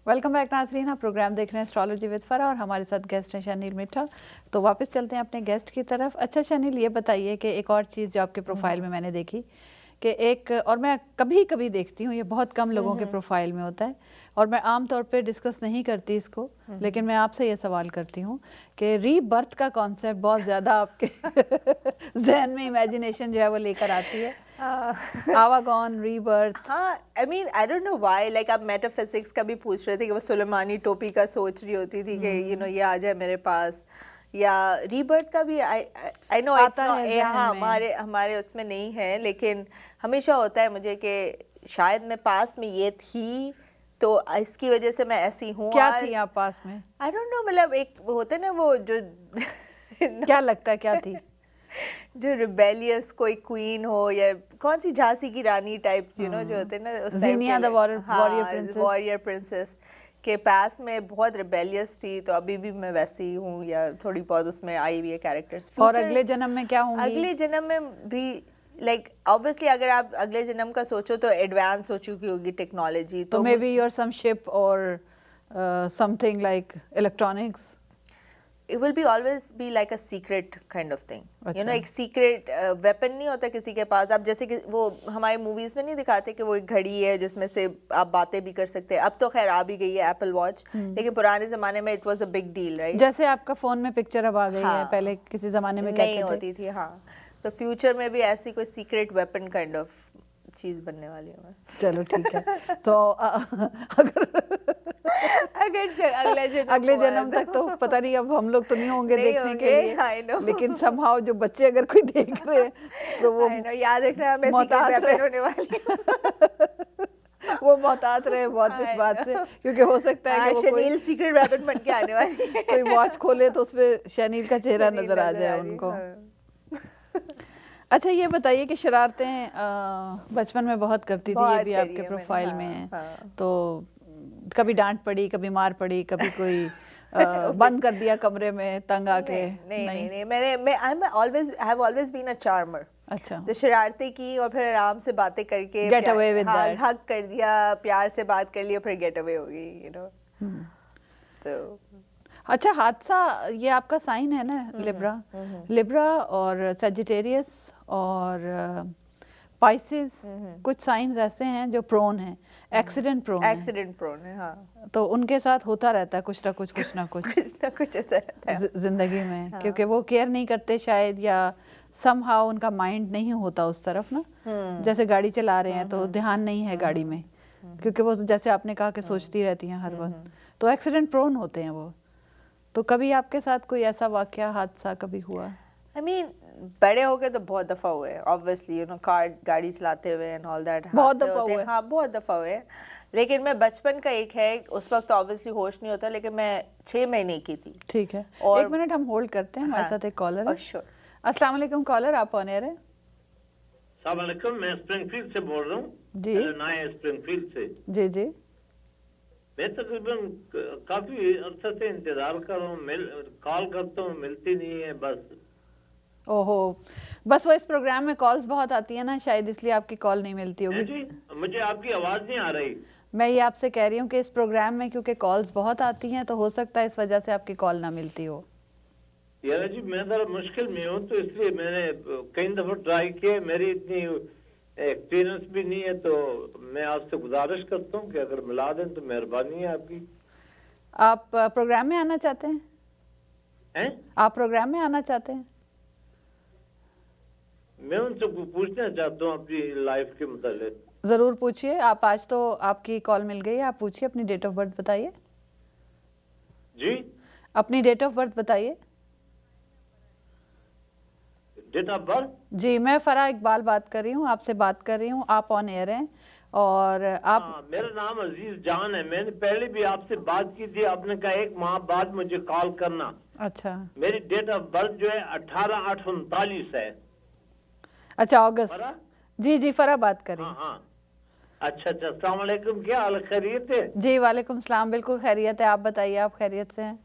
Welcome back नाज़रीन, आप programme देख रहे हैं एस्ट्रोलॉजी विद फरा और हमारे साथ गेस्ट हैं शनील मिठा। तो वापस चलते हैं अपने गेस्ट की तरफ। अच्छा शनील, ये बताइए कि एक और चीज़ जो आपके प्रोफाइल में मैंने देखी कि एक, और मैं कभी कभी देखती हूँ, ये बहुत कम लोगों के प्रोफाइल में होता है और मैं आम तौर पे डिस्कस नहीं करती इसको, लेकिन मैं आपसे ये सवाल करती हूँ कि रीबर्थ का कॉन्सेप्ट बहुत ज़्यादा आपके जहन में इमेजिनेशन जो है वो लेकर आती है। आवागॉन, रीबर्थ। हाँ, I mean I don't know why, like आप मेटाफिजिक्स का भी पूछ रहे थे कि वो सुलेमानी टोपी का सोच रही होती थी कि ये आ जाए मेरे पास, या रीबर्थ का भी I know it's आता not, है जहन हाँ में। हमारे उसमें नहीं है, लेकिन हमेशा होता है मुझे कि शायद मैं पास में ये थी तो इसकी वजह से मैं ऐसी हूँ। क्या आज थी आप पास में? I don't know, मतलब एक होता है ना वो जो क्या लगता है क्या थी? जो रिबेलियस कोई क्वीन हो या कौन सी झांसी की रानी टाइप जो होते हैं ना उस type Zeenia the warrior princess. Warrior princess के पास में बहुत रिबेलियस थी, तो अभी भी मैं वैसी हूँ या थोड़ी बहुत उसमें आई हुई है कैरेक्टर्स। और अगले जन्म में क्या होंगी? अगले जन्म में भी लाइक ऑब्वियसली अगर आप अगले जन्म का सोचो तो एडवांस हो चुकी होगी टेक्नोलॉजी, तो maybe your some ship और something like electronics. it will be always be like a secret kind of thing, अच्छा। एक सीक्रेट वेपन नहीं होता किसी के पास। आप जैसे कि वो हमारे मूवीज में नहीं दिखाते कि वो एक घड़ी है जिसमें से आप बातें भी कर सकते हैं। अब तो खैर आ भी गई है एप्पल वॉच, लेकिन पुराने जमाने में it was a big deal, right? जैसे आपका फोन में पिक्चर अब आ गई है, पहले किसी जमाने में नहीं कहते थे। होती थी। हाँ, तो फ्यूचर में भी ऐसी कोई सीक्रेट वेपन काइंड ऑफ चीज बनने वाली हूँ मैं। चलो ठीक है। तो अगर अगले जन्म तक तो पता नहीं, अब हम लोग तो नहीं होंगे देखने के लिए, लेकिन समहाउ जो बच्चे अगर कोई देख रहे हैं तो वो याद रखना मैं सीक्रेट वेपन होने वाली हूँ। वो मोहतात रहे बहुत इस बात से, क्योंकि हो सकता है कि वो शनील सीक्रेट वेपन बन के आने वाली है। कोई वॉच खोले तो उसमें शनील का चेहरा नजर आ जाए उनको। अच्छा ये बताइए कि शरारतें बचपन में बहुत करती थी, ये भी आपके प्रोफाइल में है। तो कभी डांट पड़ी, कभी मार पड़ी, कभी कोई बंद कर दिया कमरे में तंग आके? नहीं, मैं I have always been a charmer. अच्छा। तो शरारतें की और फिर आराम से बातें करके गेट अवे विद दैट, हग कर दिया, प्यार से बात कर लिया, फिर गेट अवे हो गई, तो अच्छा हादसा, ये आपका साइन है ना लिब्रा। लिब्रा और सजिटेरियस और पाइसेस, कुछ साइंस ऐसे हैं जो प्रोन हैं, एक्सीडेंट प्रोन है। हाँ, तो उनके साथ होता रहता है कुछ ना कुछ कुछ ना कुछ ऐसा रहता है जिंदगी में। हाँ। क्योंकि वो केयर नहीं करते शायद, या समहाउ उनका माइंड नहीं होता उस तरफ ना। जैसे गाड़ी चला रहे हैं तो ध्यान नहीं है गाड़ी में, क्योंकि वो जैसे आपने कहा कि सोचती रहती हैं हर वक्त, तो एक्सीडेंट प्रोन होते हैं वो। तो कभी आपके साथ कोई ऐसा वाकया, हादसा कभी हुआ? I mean, बड़े हो गए तो बहुत दफ़ा हुए, ऑब्वियसली गाड़ी चलाते हुए एंड ऑल दैट बहुत दफ़ा हुए। हाँ, बहुत दफ़ा हुए। लेकिन मैं बचपन का एक है, उस वक्त ऑब्वियसली होश नहीं होता, लेकिन मैं 6 महीने की थी। ठीक है, और 1 मिनट हम होल्ड करते हैं, हमारे साथ एक कॉलर है। श्योर। अस्सलाम वालेकुम कॉलर, आप ऑन एयर हैं। अस्सलाम वालेकुम, मैं स्प्रिंगफील्ड से बोल रहा हूँ जी। नए स्प्रिंगफील्ड से। जी जी। मैं तकरीबन काफी अर्से से इंतजार कर रहा हूँ, कॉल करता हूँ, मिलती नहीं है बस। ओहो, बस वो इस प्रोग्राम में कॉल्स बहुत आती है ना, शायद इसलिए आपकी कॉल नहीं मिलती होगी। जी, मुझे आपकी आवाज नहीं आ रही। मैं ये आपसे कह रही हूँ कि इस प्रोग्राम में क्योंकि कॉल्स बहुत आती हैं तो हो सकता है इस वजह से आपकी कॉल ना मिलती हो। यार जी, मैं जरा मुश्किल में हूँ, तो इसलिए मैंने कई दफा ट्राई किया, मेरी इतनी एक्सपीरियंस भी नहीं है, तो मैं आपसे गुजारिश करता हूँ कि अगर मिला दें तो मेहरबानी है आपकी। आप प्रोग्राम में आना चाहते हैं? आप प्रोग्राम में आना चाहते हैं? मैं उनसे पूछना चाहता हूँ अपनी लाइफ के मुतालिक। जरूर पूछिए आप, आज तो आपकी कॉल मिल गई है, आप पूछिए। अपनी डेट ऑफ बर्थ बताइए। जी, अपनी डेट ऑफ बर्थ बताइए। Date of birth? जी, मैं फरा इकबाल बात कर रही हूँ, आपसे बात कर रही हूँ, आप ऑन एयर हैं और आप। मेरा नाम अजीज जान है, मैंने पहले भी आपसे बात की थी, आपने कहा 1 माह बाद मुझे कॉल करना। अच्छा। मेरी डेट ऑफ बर्थ जो है 18/8/39 है। अच्छा, अगस्त। जी जी, फरा बात करें। हाँ। अच्छा, अस्सलाम वालेकुम, क्या हाल, खैरियत है? जी वालेकुम सलाम, बिल्कुल खैरियत है, आप बताइए, आप खैरियत से हैं?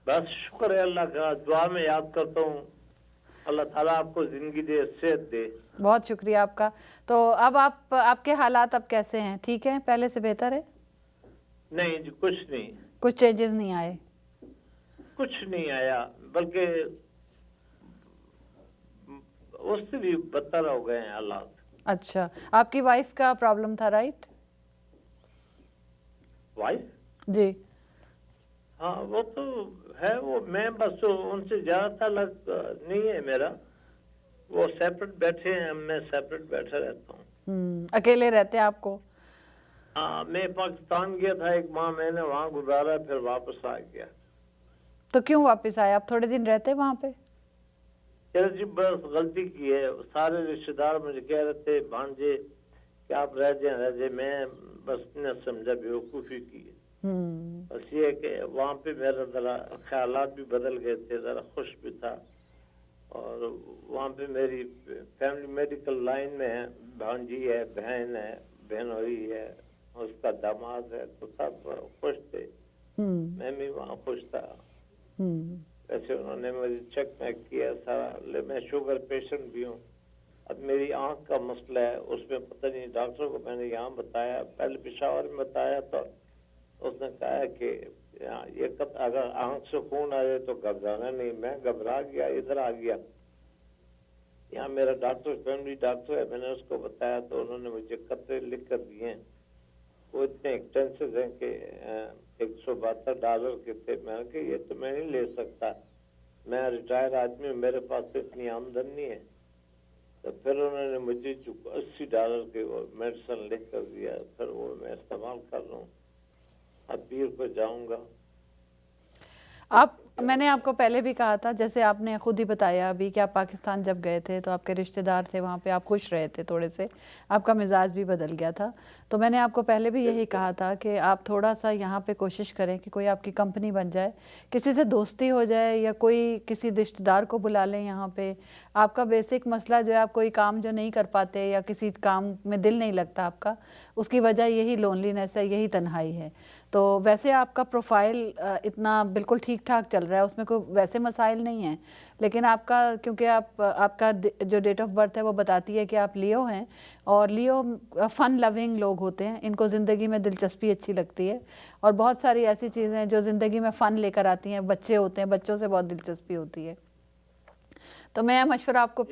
बस शुक्र है अल्लाह का, दुआ में याद करता हूँ, अल्लाह ताला आपको जिंदगी दे, सेहत दे। बहुत शुक्रिया आपका। तो अब आपके हालात अब कैसे हैं? ठीक हैं, पहले से बेहतर है? नहीं जी, कुछ नहीं, कुछ चेंजेस नहीं आए? कुछ नहीं आया, बल्कि उससे भी बदतर हो गए हैं हालात। अच्छा, आपकी वाइफ का प्रॉब्लम था, राइट? वाइफ? जी। हाँ, वो तो है, वो मैं बस उनसे ज्यादा अलग नहीं है मेरा, वो सेपरेट बैठे हैं, मैं सेपरेट बैठा रहता हूँ। अकेले रहते हैं आपको? हाँ, मैं पाकिस्तान गया था, एक माह मैंने वहाँ गुजारा, फिर वापस आ गया। तो क्यों वापस आए आप? थोड़े दिन रहते वहाँ पे? चलो जी, बस गलती की है, सारे रिश्तेदार मुझे कह रहे थे भांजे कि आप रह जाए, मैं बस न समझा, बेवकूफ़ी की है। बस ये है कि वहाँ पे मेरा ज़रा ख्यालात भी बदल गए थे, ज़रा खुश भी था, और वहाँ पे मेरी फैमिली मेडिकल लाइन में है, भांजी है, बहन है, बहनोई है, उसका दामाद है, तो सब खुश थे, मैं भी वहाँ खुश था। वैसे उन्होंने मुझे चेक मैक किया सारा, मैं शुगर पेशेंट भी हूँ। अब मेरी आंख का मसला है, उसमें पता नहीं, डॉक्टर को मैंने यहाँ बताया, पहले पेशावर में बताया, तो उसने कहा कि ये कब अगर आंख से खून आ जाए तो घबराना नहीं। मैं घबरा गया, इधर आ गया। यहाँ मेरा डॉक्टर फैमिली डॉक्टर है, मैंने उसको बताया तो उन्होंने मुझे कतरे लिख कर दिए हैं, वो इतने एक्सपेंसिव हैं कि $172 के थे। मैंने कहा ये तो मैं नहीं ले सकता, मैं रिटायर आदमी हूँ, मेरे पास तो इतनी आमदन नहीं है। तो फिर उन्होंने मुझे $80 के वो मेडिसिन लिख कर दिया, फिर वो मैं इस्तेमाल कर रहा हूँ। अब पीर को जाऊंगा। मैंने आपको पहले भी कहा था, जैसे आपने खुद ही बताया अभी कि आप पाकिस्तान जब गए थे तो आपके रिश्तेदार थे वहाँ पे, आप खुश रहे थे, थोड़े से आपका मिजाज भी बदल गया था। तो मैंने आपको पहले भी यही कहा था कि आप थोड़ा सा यहाँ पे कोशिश करें कि कोई आपकी कंपनी बन जाए, किसी से दोस्ती हो जाए, या कोई किसी रिश्तेदार को बुला लें यहाँ पे। आपका बेसिक मसला जो है, आप कोई काम जो नहीं कर पाते या किसी काम में दिल नहीं लगता आपका, उसकी वजह यही लोनलीनेस है, यही तन्हाई है। तो वैसे आपका प्रोफाइल इतना बिल्कुल ठीक ठाक चल रहा है, उसमें कोई वैसे मसाइल नहीं हैं, लेकिन आपका, क्योंकि आपका जो डेट ऑफ बर्थ है वो बताती है कि आप लियो हैं, और लियो फ़न लविंग लोग होते हैं, इनको ज़िंदगी में दिलचस्पी अच्छी लगती है, और बहुत सारी ऐसी चीज़ें हैं जो ज़िंदगी में फ़न लेकर आती हैं। बच्चे होते हैं, बच्चों से बहुत दिलचस्पी होती है। तो मैं मशवरा आपको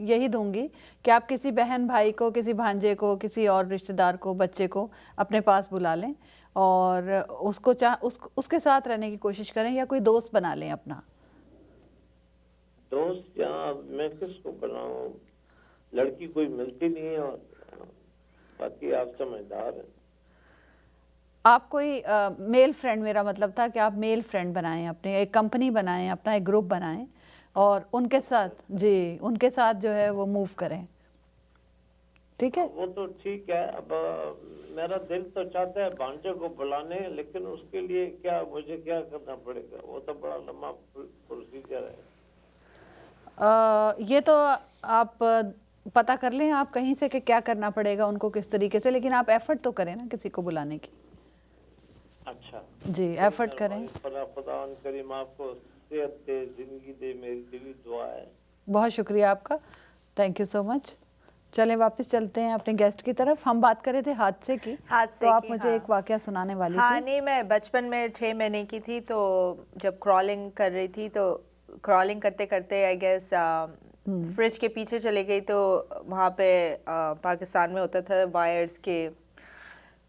यही दूंगी कि आप किसी बहन भाई को, किसी भांजे को, किसी और रिश्तेदार को, बच्चे को अपने पास बुला लें, और उसके साथ रहने की कोशिश करें, या कोई दोस्त बना लें अपना। दोस्त यहाँ मैं किसको बनाऊं, लड़की कोई मिलती नहीं है, और बाकी आप समझदार हैं। आप कोई मेल फ्रेंड, मेरा मतलब था कि आप मेल फ्रेंड बनाएं, अपने एक कंपनी बनाएं, अपना एक ग्रुप बनाएं, और उनके साथ जो है वो मूव करें। ठीक है? वो तो ठीक है। अब मेरा दिल तो चाहता है भांजे को बुलाने, लेकिन उसके लिए मुझे क्या करना पड़ेगा? वो तो बड़ा लंबा प्रोसीजर है। ये तो आप पता कर लें आप कहीं से कि क्या करना पड़ेगा उनको, किस तरीके से, लेकिन आप एफर्ट तो करें ना किसी को बुलाने की। अच्छा जी, एफर्ट करें। खुदा करीम आपको सेहत दे, जिंदगी दे, मेरी दिली दुआ है। बहुत शुक्रिया आपका, थैंक यू सो मच। चलें वापस चलते हैं अपने गेस्ट की तरफ। हम बात कर रहे थे हादसे की, तो आप मुझे एक वाकया सुनाने वाली थी। नहीं, मैं बचपन में 6 महीने की थी, तो जब क्रॉलिंग कर रही थी, तो क्रॉलिंग करते करते आई गेस फ्रिज के पीछे चले गई, तो वहाँ पे पाकिस्तान में होता था वायर्स के,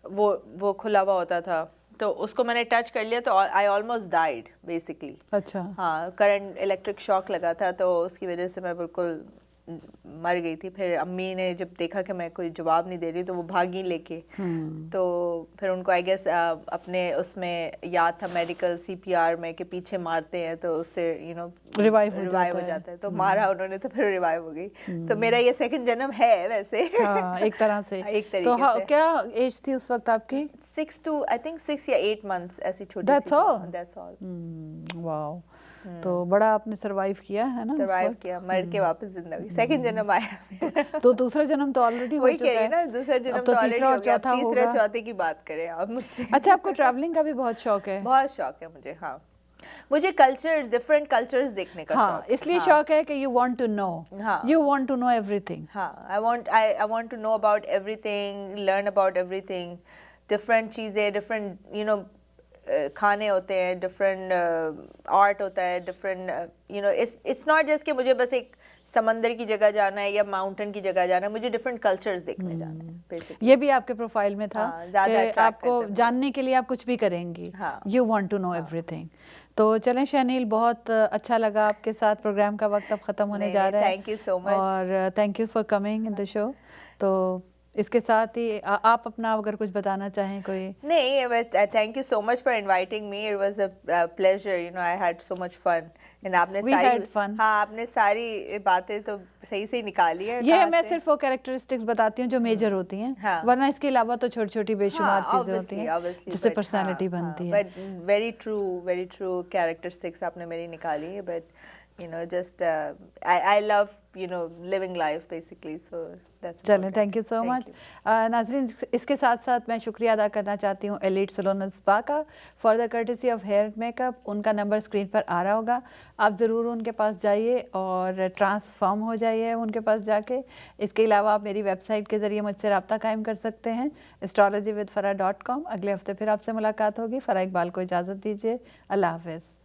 वो खुला हुआ होता था, तो उसको मैंने टच कर लिया, तो आई ऑलमोस्ट डाइड बेसिकली। अच्छा। हाँ, करंट, इलेक्ट्रिक शॉक लगा था, तो उसकी वजह से मैं बिल्कुल मर गई थी। फिर अम्मी ने जब देखा कि मैं कोई जवाब नहीं दे रही, तो वो भागी लेके। तो फिर उनको आई गेस अपने उसमें याद था मेडिकल CPR में कि पीछे मारते हैं तो उससे रिवाइव हो जाता है। तो मारा उन्होंने, तो फिर रिवाइव हो गई। तो मेरा ये सेकंड जन्म है वैसे। हाँ, एक तरह से। एक तरीके से। क्या एज थी उस वक्त आपकी? 6 या 8 months, ऐसी छोटी सी। That's all. वाओ। तो बड़ा आपने सरवाइव किया है ना? सरवाइव किया, मर के वापस जिंदगी, सेकंड जन्म आया। तो दूसरा जन्म तो ऑलरेडी हो चुका है ना, दूसरा जन्म तो ऑलरेडी हो गया, तीसरा चौथे की बात करें आप मुझसे। अच्छा, आपको ट्रैवलिंग का भी बहुत शौक है? बहुत शौक है मुझे। हाँ, मुझे कल्चर, डिफरेंट कल्चर्स देखने का शौक है। इसलिए शौक है कि you want to know, you want to know everything. हाँ, I want to know about everything, learn about everything. Different चीज़ें, डिफरेंट यू नो खाने होते हैं, डिफरेंट आर्ट होता है, different you know it's not just कि मुझे बस एक समंदर की जगह जाना है या माउंटेन की जगह जाना है, मुझे डिफरेंट कल्चर्स देखने जाना है बेसिकली। ये भी आपके प्रोफाइल में था हाँ, ज़्यादा कि attract आपको करता है। जानने के लिए आप कुछ भी करेंगी, हाँ। You want to know everything. तो चलें शहनील, बहुत अच्छा लगा आपके साथ, प्रोग्राम का वक्त अब ख़त्म होने जा रहा है। Thank you so much. और thank you for coming in the show. तो इसके साथ ही आप अपना अगर कुछ बताना चाहें कोई। नहीं, but thank you so much for inviting me. It was a pleasure. You know, I had so much fun. And आपने We had fun. हाँ, आपने सारी बातें तो सही से निकाली है। ये कहाँ मैं से? सिर्फ वो कैरेक्टरिस्टिक्स बताती हूँ जो मेजर होती हैं, हाँ। वरना इसके अलावा तो छोटी छोटी बेशुमार चीज़ें होती हैं जिससे but पर्सनालिटी हाँ, बनती है। But very true characteristics आपने मेरी निकाली है. But you know, just I love you know living life basically. So that's चलें, important. Thank you so Thank much. you. नाजरीन, इसके साथ साथ मैं शुक्रिया अदा करना चाहती हूँ एलीट सलोन स्पा का for the courtesy of hair makeup. उनका नंबर स्क्रीन पर आ रहा होगा, आप ज़रूर उनके पास जाइए और ट्रांसफॉर्म हो जाइए उनके पास जाके। इसके अलावा आप मेरी वेबसाइट के ज़रिए मुझसे रब्ता कायम कर सकते हैं, astrologywithfarah.com। अगले हफ्ते फिर आपसे मुलाकात होगी। फ़राह इकबाल को इजाज़त दीजिए, अल्लाह हाफ़िज़।